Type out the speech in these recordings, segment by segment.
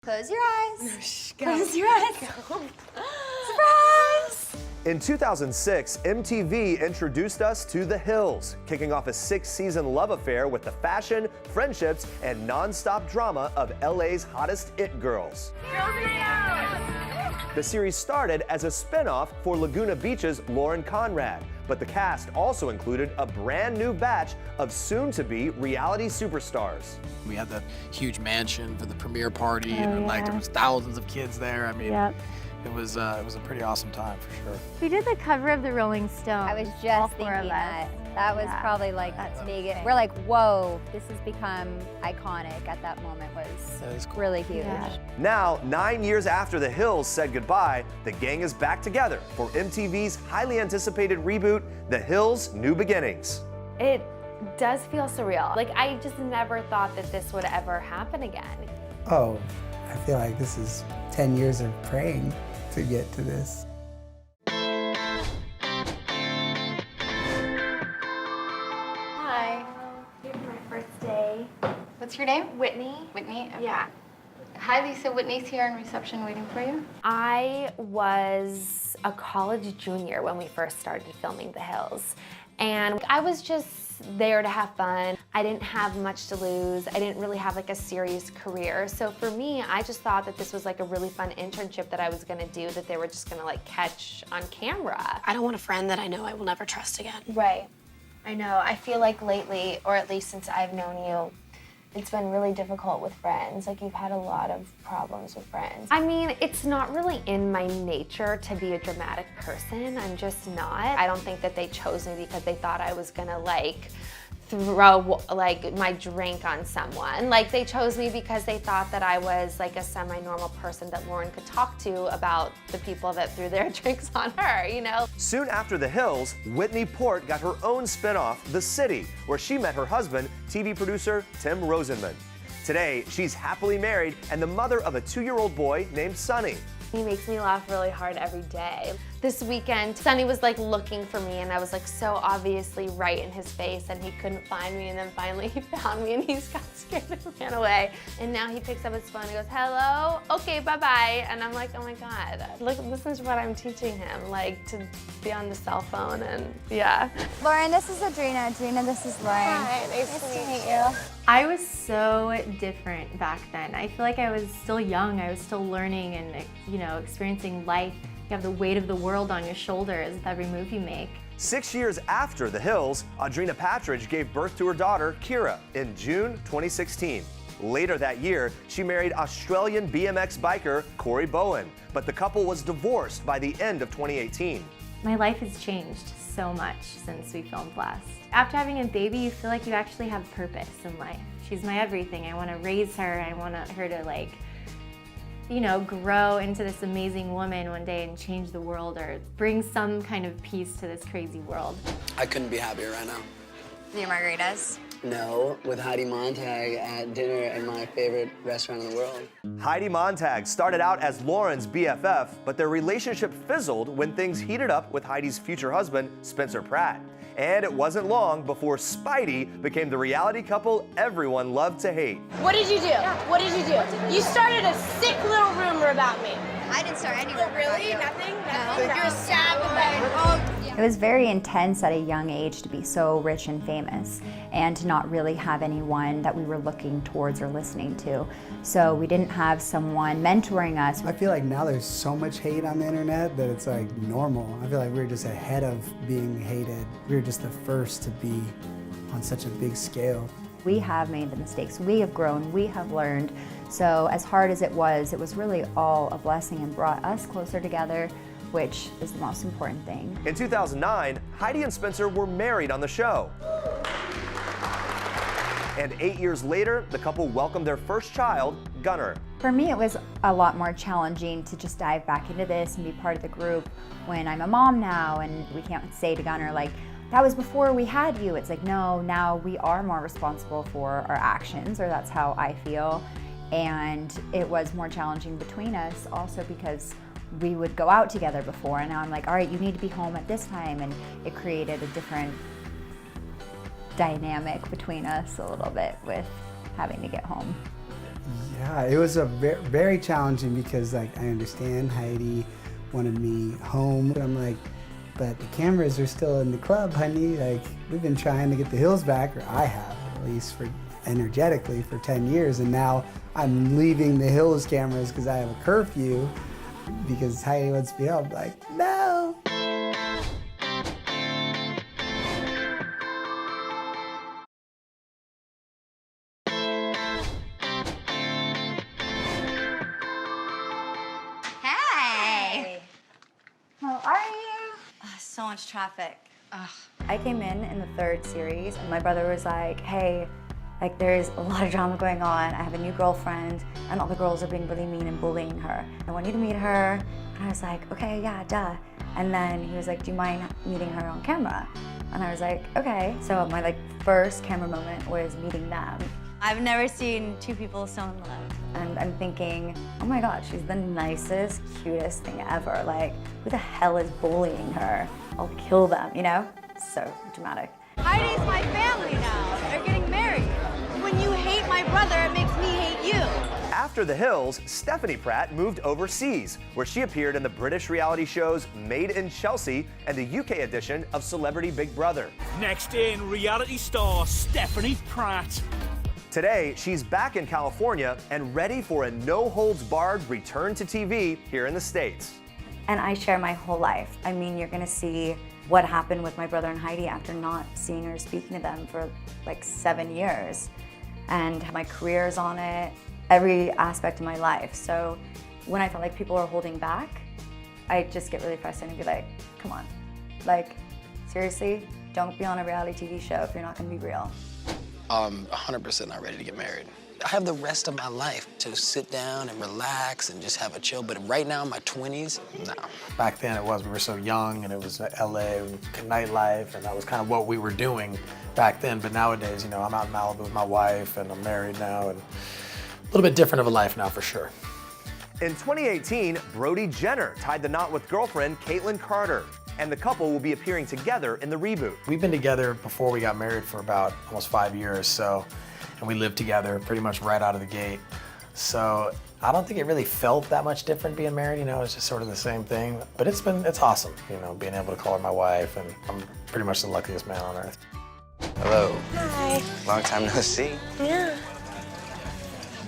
Close your eyes. No, Close your eyes. Surprise! In 2006, MTV introduced us to The Hills, kicking off a 6-season love affair with the fashion, friendships, and non-stop drama of LA's hottest it girls. The series started as a spin-off for Laguna Beach's Lauren Conrad, but the cast also included a brand new batch of soon-to-be reality superstars. We had the huge mansion for the premiere party, and like there was thousands of kids there. I mean, it was a pretty awesome time for sure. We did the cover of the Rolling Stone. I was just thinking that. That was probably like big. We're like, whoa, this has become iconic at that moment. Was cool. Really huge. Yeah. Now, 9 years after The Hills said goodbye, the gang is back together for MTV's highly anticipated reboot, The Hills: New Beginnings. It does feel surreal. Like, I just never thought that this would ever happen again. Oh, I feel like this is 10 years of praying to get to this. Hi. Here's my first day. What's your name? Whitney. Whitney? Okay. Yeah. Hi, Lisa. Whitney's here in reception waiting for you. I was a college junior when we first started filming The Hills. And I was just there to have fun. I didn't have much to lose. I didn't really have like a serious career. So for me, I just thought that this was like a really fun internship that I was gonna do that they were just gonna like catch on camera. I don't want a friend that I know I will never trust again. Right. I know. I feel like lately, or at least since I've known you, it's been really difficult with friends. Like, you've had a lot of problems with friends. I mean, it's not really in my nature to be a dramatic person. I'm just not. I don't think that they chose me because they thought I was gonna like throw like my drink on someone. Like, they chose me because they thought that I was like a semi-normal person that Lauren could talk to about the people that threw their drinks on her, you know? Soon after The Hills, Whitney Port got her own spin-off, The City, where she met her husband, TV producer Tim Rosenman. Today, she's happily married and the mother of a 2-year-old boy named Sonny. He makes me laugh really hard every day. This weekend, Sonny was like looking for me and I was like so obviously right in his face and he couldn't find me, and then finally he found me and he got scared and ran away. And now he picks up his phone and goes, hello, okay, bye-bye. And I'm like, oh my God, look, listen to what I'm teaching him, like to be on the cell phone and yeah. Lauren, this is Audrina. Audrina, this is Lauren. Hi, nice to meet you. I was so different back then. I feel like I was still young. I was still learning and, you know, experiencing life. You have the weight of the world on your shoulders with every move you make. 6 years after The Hills, Audrina Patridge gave birth to her daughter, Kira, in June 2016. Later that year, she married Australian BMX biker Corey Bowen, but the couple was divorced by the end of 2018. My life has changed so much since we filmed last. After having a baby, you feel like you actually have purpose in life. She's my everything. I want to raise her. I want her to, like, you know, grow into this amazing woman one day and change the world or bring some kind of peace to this crazy world. I couldn't be happier right now. Your margaritas? No, with Heidi Montag at dinner at my favorite restaurant in the world. Heidi Montag started out as Lauren's BFF, but their relationship fizzled when things heated up with Heidi's future husband, Spencer Pratt. And it wasn't long before Spidey became the reality couple everyone loved to hate. What did you do? What did you do? You started a sick little rumor about me. I didn't start any rumor. Really? Nothing? No. You're a stab in the It was very intense at a young age to be so rich and famous and to not really have anyone that we were looking towards or listening to. So we didn't have someone mentoring us. I feel like now there's so much hate on the internet that it's like normal. I feel like we're just ahead of being hated. We're just the first to be on such a big scale. We have made the mistakes, we have grown, we have learned. So as hard as it was really all a blessing and brought us closer together, which is the most important thing. In 2009, Heidi and Spencer were married on the show. And 8 years later, the couple welcomed their first child, Gunnar. For me, it was a lot more challenging to just dive back into this and be part of the group when I'm a mom now, and we can't say to Gunnar, like, that was before we had you. It's like, no, now we are more responsible for our actions, or that's how I feel. And it was more challenging between us also because we would go out together before, and now I'm like, all right, you need to be home at this time, and it created a different dynamic between us a little bit with having to get home. Yeah, it was a very challenging because like I understand Heidi wanted me home. I'm like, but the cameras are still in the club, honey. Like we've been trying to get the Hills back, or I have at least for energetically for 10 years, and now I'm leaving the Hills cameras because I have a curfew because Heidi wants me home. Like, no. Hey! How are you? So much traffic. Ugh. I came in the third series, and my brother was like, hey, like there's a lot of drama going on. I have a new girlfriend, and all the girls are being really mean and bullying her. I want you to meet her. And I was like, okay, yeah, duh. And then he was like, do you mind meeting her on camera? And I was like, okay. So my like first camera moment was meeting them. I've never seen two people so in love. And I'm thinking, oh my God, she's the nicest, cutest thing ever. Like, who the hell is bullying her? I'll kill them, you know? So dramatic. Heidi's my family now. They're getting married. When you hate my brother, it makes me hate you. After The Hills, Stephanie Pratt moved overseas, where she appeared in the British reality shows Made in Chelsea and the UK edition of Celebrity Big Brother. Next in, reality star Stephanie Pratt. Today, she's back in California and ready for a no-holds-barred return to TV here in the States. And I share my whole life. I mean, you're gonna see what happened with my brother and Heidi after not seeing or speaking to them for like 7 years. And my career's on it, every aspect of my life. So when I felt like people are holding back, I just get really frustrated and be like, come on. Like, seriously, don't be on a reality TV show if you're not gonna be real. I'm 100% not ready to get married. I have the rest of my life to sit down and relax and just have a chill, but right now in my 20s, no. Back then we were so young, and it was LA, nightlife, and that was kind of what we were doing back then. But nowadays, you know, I'm out in Malibu with my wife, and I'm married now, and a little bit different of a life now for sure. In 2018, Brody Jenner tied the knot with girlfriend Caitlyn Carter, and the couple will be appearing together in the Reboot. We've been together before we got married for about almost 5 years, so, and we lived together pretty much right out of the gate. So I don't think it really felt that much different being married, you know, it's just sort of the same thing. But it's awesome, you know, being able to call her my wife, and I'm pretty much the luckiest man on earth. Hello. Hi. Long time no see. Yeah.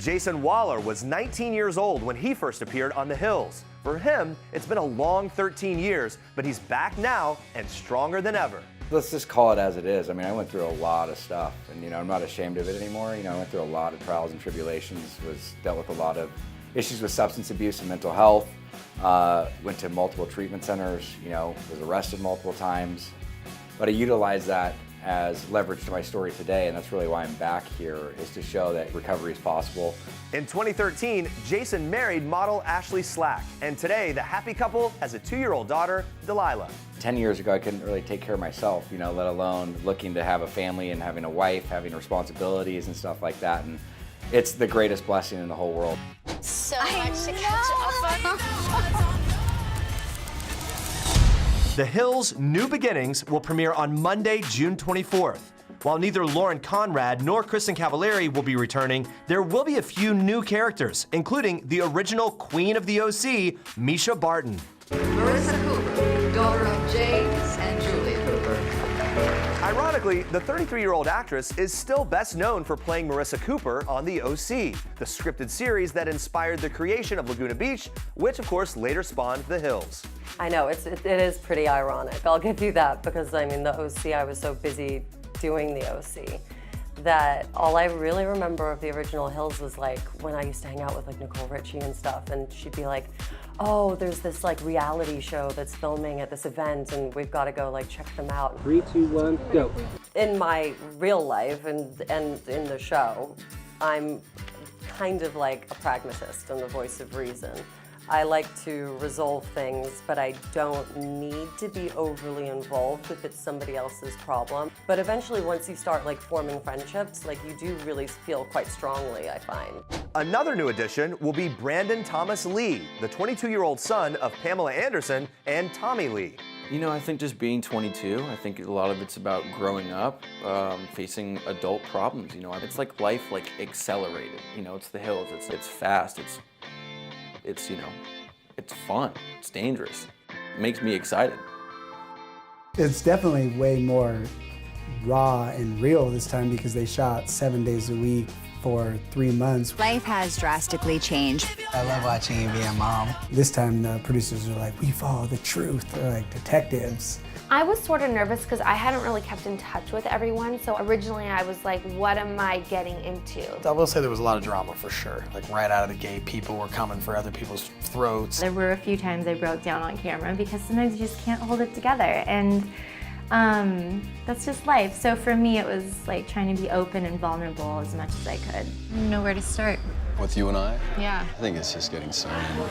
Jason Wahler was 19 years old when he first appeared on The Hills. For him, it's been a long 13 years, but he's back now and stronger than ever. Let's just call it as it is. I mean, I went through a lot of stuff, and you know, I'm not ashamed of it anymore. You know, I went through a lot of trials and tribulations, dealt with a lot of issues with substance abuse and mental health, went to multiple treatment centers, you know, was arrested multiple times. But I utilized that as leverage to my story today, and that's really why I'm back here, is to show that recovery is possible. In 2013, Jason married model Ashley Slack, and today the happy couple has a 2-year-old daughter, Delilah. 10 years ago, I couldn't really take care of myself, you know, let alone looking to have a family and having a wife, having responsibilities and stuff like that, and it's the greatest blessing in the whole world. So much to catch up on. The Hills' New Beginnings will premiere on Monday, June 24th. While neither Lauren Conrad nor Kristen Cavallari will be returning, there will be a few new characters, including the original Queen of the OC, Mischa Barton. Marissa Cooper, daughter of James and Julia Cooper. Ironically, the 33-year-old actress is still best known for playing Marissa Cooper on The OC, the scripted series that inspired the creation of Laguna Beach, which of course later spawned The Hills. I know, it is pretty ironic. I'll give you that, because I mean, The OC, I was so busy doing The OC that all I really remember of the original Hills was like when I used to hang out with like Nicole Richie and stuff, and she'd be like, oh, there's this like reality show that's filming at this event and we've got to go like check them out. 3, 2, 1, go. In my real life and in the show, I'm kind of like a pragmatist and the voice of reason. I like to resolve things, but I don't need to be overly involved if it's somebody else's problem. But eventually, once you start like forming friendships, like you do really feel quite strongly, I find. Another new addition will be Brandon Thomas Lee, the 22-year-old son of Pamela Anderson and Tommy Lee. You know, I think just being 22, I think a lot of it's about growing up, facing adult problems. You know, it's like life like accelerated. You know, it's the hills, it's fast, it's you know, it's fun, it's dangerous. It makes me excited. It's definitely way more raw and real this time because they shot 7 days a week for 3 months. Life has drastically changed. I love watching you be a mom. This time the producers are like, we follow the truth. They're like detectives. I was sort of nervous because I hadn't really kept in touch with everyone. So originally I was like, what am I getting into? I will say there was a lot of drama for sure. Like right out of the gate, people were coming for other people's throats. There were a few times I broke down on camera because sometimes you just can't hold it together. And that's just life. So for me, it was like trying to be open and vulnerable as much as I could. I didn't know where to start. With you and I? Yeah. I think it's just getting started.